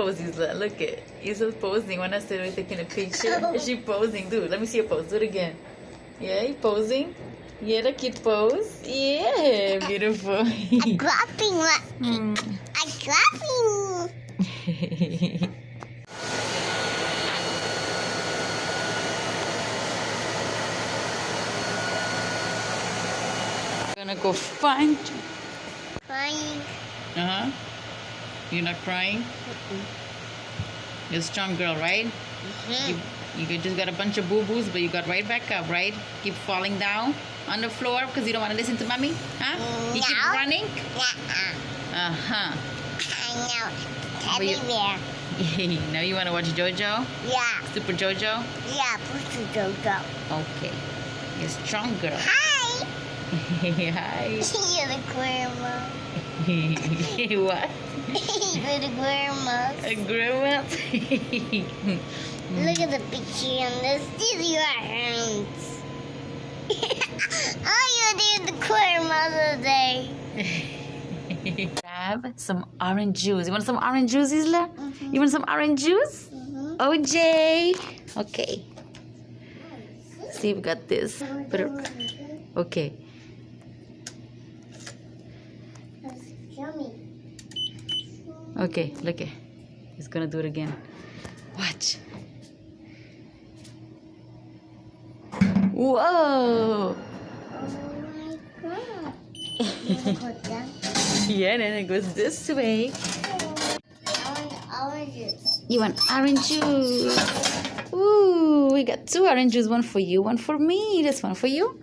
pose, Isla. Look it. Isla's posing. When I said we're taking a picture, is she posing? Dude, let me see your pose. Do it again. Yeah, you posing. Yeah, the cute pose. Yeah, beautiful. I'm clapping. I'm clapping. Gonna go find. Crying. You're not crying? You're a strong girl, right? You just got a bunch of boo-boos, but you got right back up, right? Keep falling down on the floor because you don't want to listen to mommy? Huh? You keep running? Uh-huh. I know. Teddy bear. Now you want to watch JoJo? Yeah. Super JoJo? Yeah, Pussy Jojo. Okay. You're a strong girl. Hi. Hi. You're the grandma. What? You're the grandma. A grandma? Look at the picture on this. These are your hands. Oh, you did the grandma today. Grab some orange juice. You want some orange juice, Isla? You want some orange juice? OJ. Okay. See, we got this. Put it. Okay. Yummy. Okay, look it. He's gonna do it again. Watch. Whoa! Oh my god. Put that. Yeah, and then it goes this way. I want oranges. You want orange juice? Ooh, we got 2 orange juice. One for you, one for me. This one for you.